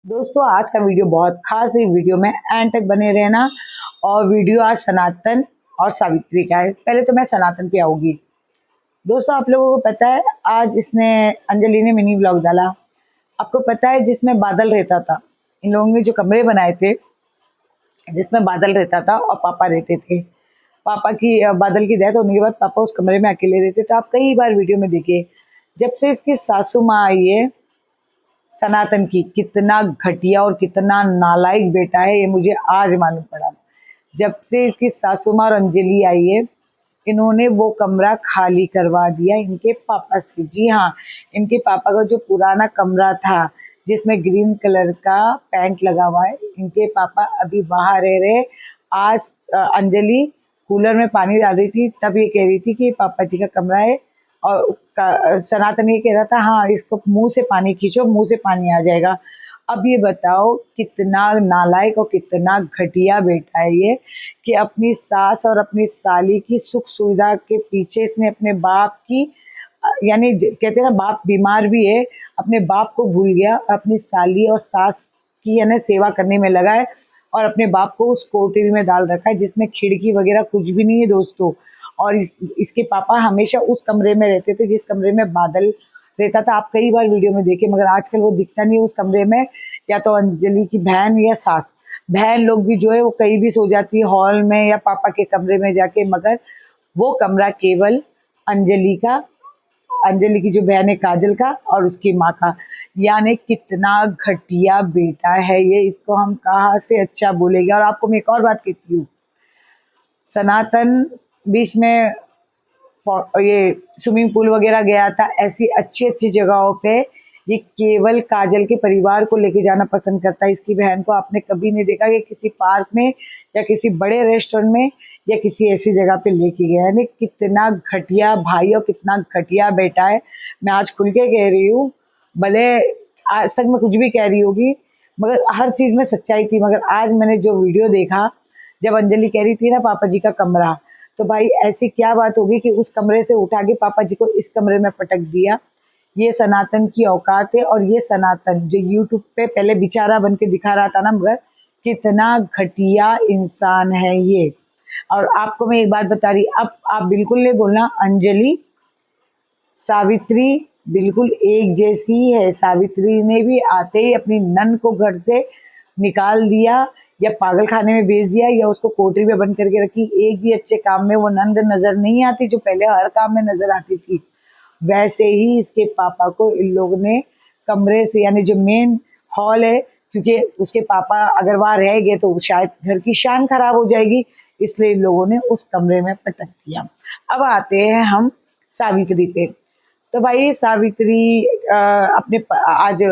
दोस्तों आज का वीडियो बहुत खास है। वीडियो में एंड तक बने रहना। और वीडियो आज सनातन और सावित्री का है। पहले तो मैं सनातन पे आऊंगी। दोस्तों आप लोगों को पता है आज इसने अंजलि ने मिनी व्लॉग डाला। आपको पता है जिसमें बादल रहता था, इन लोगों ने जो कमरे बनाए थे जिसमें बादल रहता था और पापा रहते थे। पापा की बादल की डेथ होने के बाद पापा उस कमरे में अकेले रहते। तो आप कई बार वीडियो में देखिए, जब से इसकी सासू माँ आई है सनातन की, कितना घटिया और कितना नालायक बेटा है ये मुझे आज मालूम पड़ा। जब से इसकी सासू माँ और अंजलि आई है, इन्होंने वो कमरा खाली करवा दिया इनके पापा से। जी हाँ, इनके पापा का जो पुराना कमरा था जिसमें ग्रीन कलर का पेंट लगा हुआ है, इनके पापा अभी वहाँ रह रहे। आज अंजलि कूलर में पानी डाल रही थी, तब ये कह रही थी कि ये पापा जी का कमरा है। और सनातन ये कह रहा था हाँ इसको मुंह से पानी खींचो, मुंह से पानी आ जाएगा। अब ये बताओ कितना नालायक और कितना घटिया बेटा है ये, कि अपनी सास और अपनी साली की सुख सुविधा के पीछे इसने अपने बाप की यानी कहते हैं ना बाप बीमार भी है, अपने बाप को भूल गया, अपनी साली और सास की यानी सेवा करने में लगा है। और अपने बाप को उस कोठरी में डाल रखा है जिसमें खिड़की वगैरह कुछ भी नहीं है दोस्तों। और इसके पापा हमेशा उस कमरे में रहते थे जिस कमरे में बादल रहता था। आप कई बार वीडियो में देखे, मगर आजकल वो दिखता नहीं है उस कमरे में। या तो अंजलि की बहन या सास, बहन लोग भी जो है वो कहीं भी सो जाती है, हॉल में या पापा के कमरे में जाके। मगर वो कमरा केवल अंजलि का, अंजलि की जो बहन है काजल का और उसकी माँ का। यानी कितना घटिया बेटा है ये, इसको हम कहाँ से अच्छा बोलेंगे। और आपको मैं एक और बात कहती हूँ, सनातन बीच में ये स्विमिंग पूल वगैरह गया था, ऐसी अच्छी अच्छी जगहों पे ये केवल काजल के परिवार को लेके जाना पसंद करता है। इसकी बहन को आपने कभी नहीं देखा कि किसी पार्क में या किसी बड़े रेस्टोरेंट में या किसी ऐसी जगह पे लेके गया। यानी कितना घटिया भाई और कितना घटिया बेटा है। मैं आज खुल के कह रही हूँ, भले आज तक मैं कुछ भी कह रही होगी मगर हर चीज़ में सच्चाई थी। मगर आज मैंने जो वीडियो देखा, जब अंजलि कह रही थी ना पापा जी का कमरा, तो भाई ऐसी क्या बात होगी कि उस कमरे से उठा के पापा जी को इस कमरे में पटक दिया। ये सनातन की औकात है। और ये सनातन जो यूट्यूब पे पहले बेचारा बन के दिखा रहा था ना, मगर कितना घटिया इंसान है ये। और आपको मैं एक बात बता रही, अब आप बिल्कुल नहीं बोलना अंजलि सावित्री बिल्कुल एक जैसी है। सावित्री ने भी आते ही अपनी नन को घर से निकाल दिया या पागल खाने में भेज दिया या उसको कोठरी में बंद करके रखी। एक भी अच्छे काम में वो नंद नजर नहीं आती जो पहले हर काम में नजर आती थी। वैसे ही इसके पापा को इन लोगों ने कमरे से यानी जो मेन हॉल है, क्योंकि उसके पापा अगर वहाँ रह गए तो शायद घर की शान खराब हो जाएगी, इसलिए इन लोगों ने उस कमरे में पटक दिया। अब आते हैं हम सावित्री पे। तो भाई सावित्री आज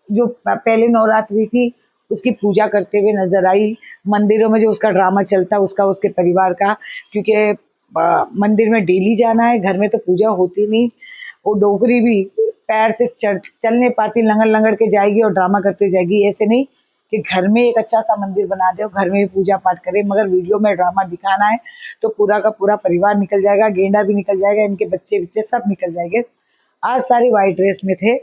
जो पहले नवरात्रि थी उसकी पूजा करते हुए नजर आई। मंदिरों में जो उसका ड्रामा चलता है उसका, उसके परिवार का, क्योंकि मंदिर में डेली जाना है, घर में तो पूजा होती नहीं। वो डोगरी भी पैर से चल नहीं पाती, लंगड़ लंगड़ के जाएगी और ड्रामा करते जाएगी। ऐसे नहीं कि घर में एक अच्छा सा मंदिर बना दे और घर में भी पूजा पाठ करे, मगर वीडियो में ड्रामा दिखाना है तो पूरा का पूरा परिवार निकल जाएगा, गेंडा भी निकल जाएगा, इनके बच्चे बच्चे सब निकल जाएंगे। आज सारे वाइट ड्रेस में थे,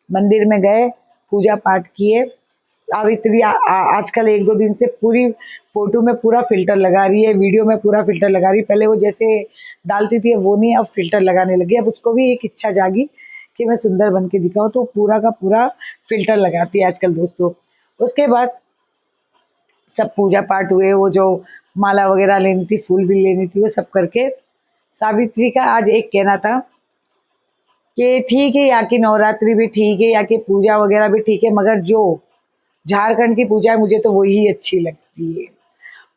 मंदिर में गए, पूजा पाठ किए। सावित्री आजकल एक दो दिन से पूरी फोटो में पूरा फिल्टर लगा रही है, वीडियो में पूरा फिल्टर लगा रही है। पहले वो जैसे डालती थी वो नहीं, अब फिल्टर लगाने लगी। अब उसको भी एक इच्छा जागी कि मैं सुंदर बन के दिखाऊँ, तो पूरा का पूरा फिल्टर लगाती है आजकल दोस्तों। उसके बाद सब पूजा पाठ हुए, वो जो माला वगैरह लेनी थी, फूल भी लेनी थी, वो सब करके सावित्री का आज एक कहना था कि ठीक है यहाँ की नवरात्रि भी ठीक है, यहाँ की पूजा वगैरह भी ठीक है, मगर जो झारखंड की पूजा है मुझे तो वही अच्छी लगती है।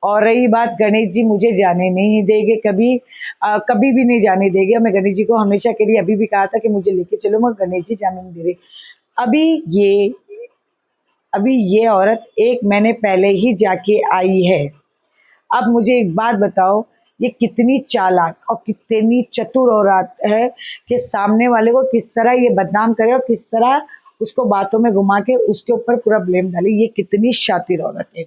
और रही बात गणेश जी, मुझे जाने नहीं देंगे कभी, कभी भी नहीं जाने देंगे। मैं गणेश जी को हमेशा के लिए अभी भी कहा था कि मुझे लेके चलो, मगर गणेश जी जाने नहीं दे रहे। अभी ये अभी ये औरत एक महीने पहले ही जाके आई है। अब मुझे एक बात बताओ, ये कितनी चालाक और कितनी चतुर औरत है कि सामने वाले को किस तरह ये बदनाम करे और किस तरह उसको बातों में घुमा के उसके ऊपर पूरा ब्लेम डाले। ये कितनी शातिर औरत है।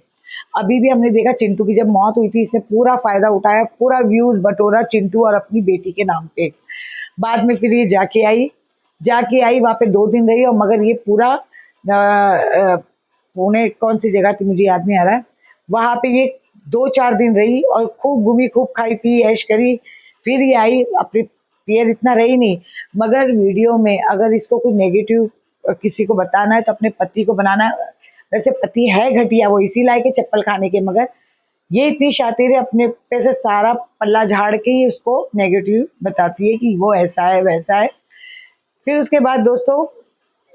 अभी भी हमने देखा चिंटू की जब मौत हुई थी, इसने पूरा फायदा उठाया, पूरा व्यूज बटोरा चिंटू और अपनी बेटी के नाम पे। बाद में फिर ये जाके आई वहाँ पे 2 दिन रही, और मगर ये पूरा पुणे कौन सी जगह थी मुझे याद नहीं आ रहा है, वहाँ पे ये 2-4 दिन रही और खूब घूमी, खूब खाई पी, ऐश करी, फिर ये आई। अपनी पियर इतना रही नहीं, मगर वीडियो में अगर इसको कोई नेगेटिव किसी को बताना है तो अपने पति को बनाना है। वैसे पति है घटिया, वो इसी लायक है चप्पल खाने के, मगर ये इतनी शातिर है, अपने पे से सारा पल्ला झाड़ के ही उसको नेगेटिव बताती है कि वो ऐसा है वैसा है। फिर उसके बाद दोस्तों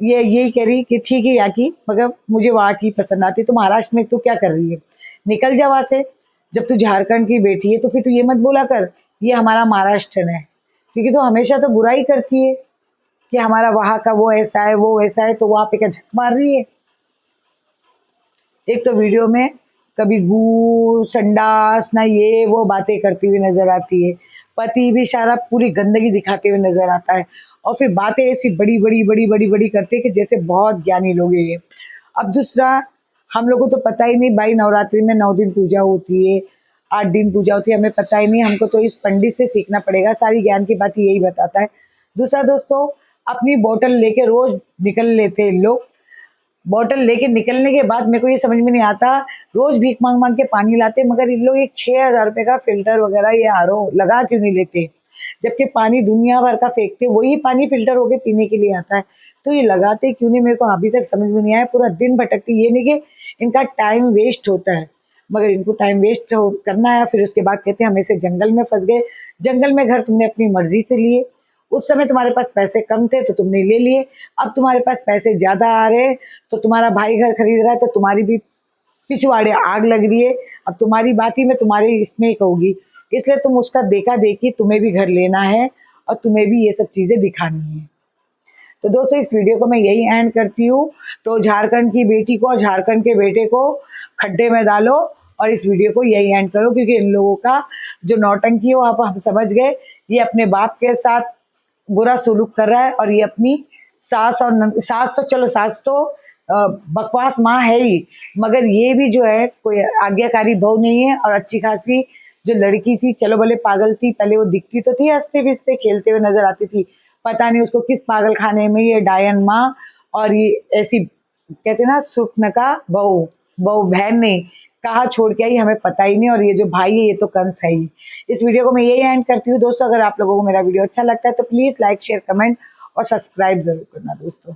ये यही कह रही कि ठीक है याकी, मगर मुझे वहाँ की पसंद आती। तो महाराष्ट्र में तू क्या कर रही है, निकल जा वहाँ से। जब तू झारखंड की बेटी है तो फिर तू ये मत बोला कर ये हमारा महाराष्ट्र है, क्योंकि तो हमेशा तो बुरा ही करती है कि हमारा वहाँ का वो ऐसा है वो वैसा है, तो वहाँ पे क्या झक मार रही है। एक तो वीडियो में कभी गू संडास ना ये वो बातें करती हुई नजर आती है, पति भी सारा पूरी गंदगी दिखाते हुए नजर आता है, और फिर बातें ऐसी बड़ी बड़ी बड़ी बड़ी बड़ी करते हैं कि जैसे बहुत ज्ञानी लोग हैं ये। अब दूसरा, हम लोगों को तो पता ही नहीं भाई, नवरात्रि में 9 दिन पूजा होती है, 8 दिन पूजा होती है, हमें पता ही नहीं। हमको तो इस पंडित से सीखना पड़ेगा, सारी ज्ञान की बात यही बताता है। दूसरा दोस्तों, अपनी बोतल लेके रोज निकल लेते हैं लोग। बॉटल लेके निकलने के बाद मेरे को ये समझ में नहीं आता, रोज भीख मांग मांग के पानी लाते, मगर इन लोग एक 6,000 रुपये का फिल्टर वगैरह ये आरओ लगा क्यों नहीं लेते, जबकि पानी दुनिया भर का फेंकते, वही पानी फिल्टर होके पीने के लिए आता है। तो ये लगाते क्यों नहीं, मेरे को अभी तक समझ में नहीं आया। पूरा दिन भटकती, ये नहीं कि इनका टाइम वेस्ट होता है, मगर इनको टाइम वेस्ट करना है। फिर उसके बाद कहते हैं हम ऐसे जंगल में फंस गए। जंगल में घर तुमने अपनी मर्जी से लिए, उस समय तुम्हारे पास पैसे कम थे तो तुमने ले लिए, अब तुम्हारे पास पैसे ज़्यादा आ रहे हैं तो तुम्हारा भाई घर खरीद रहा है तो तुम्हारी भी पिछवाड़े आग लग रही है। अब तुम्हारी बात ही मैं तुम्हारे इसमें ही कहूँगी, इसलिए तुम उसका देखा देखी, तुम्हें भी घर लेना है और तुम्हें भी ये सब चीज़ें दिखानी है। तो दोस्तों इस वीडियो को मैं यही एंड करती हूँ। तो झारखंड की बेटी को और झारखंड के बेटे को खड्डे में डालो और इस वीडियो को यही एंड करो, क्योंकि इन लोगों का जो नौटंकी हो आप हम समझ गए। ये अपने बाप के साथ बुरा सुलूक कर रहा है और ये अपनी सास और सास तो चलो सास तो बकवास माँ है ही, मगर ये भी जो है कोई आज्ञाकारी बहू नहीं है। और अच्छी खासी जो लड़की थी, चलो भले पागल थी, पहले वो दिखती तो थी हंसते फिसते खेलते हुए नजर आती थी, पता नहीं उसको किस पागल खाने में ये डायन माँ और ये ऐसी कहते ना सुटनका बहू बहन नहीं कहाँ छोड़ के आई हमें पता ही नहीं। और ये जो भाई है ये तो कंस है ही। इस वीडियो को मैं यही एंड करती हूँ दोस्तों। अगर आप लोगों को मेरा वीडियो अच्छा लगता है तो प्लीज़ लाइक शेयर कमेंट और सब्सक्राइब जरूर करना दोस्तों।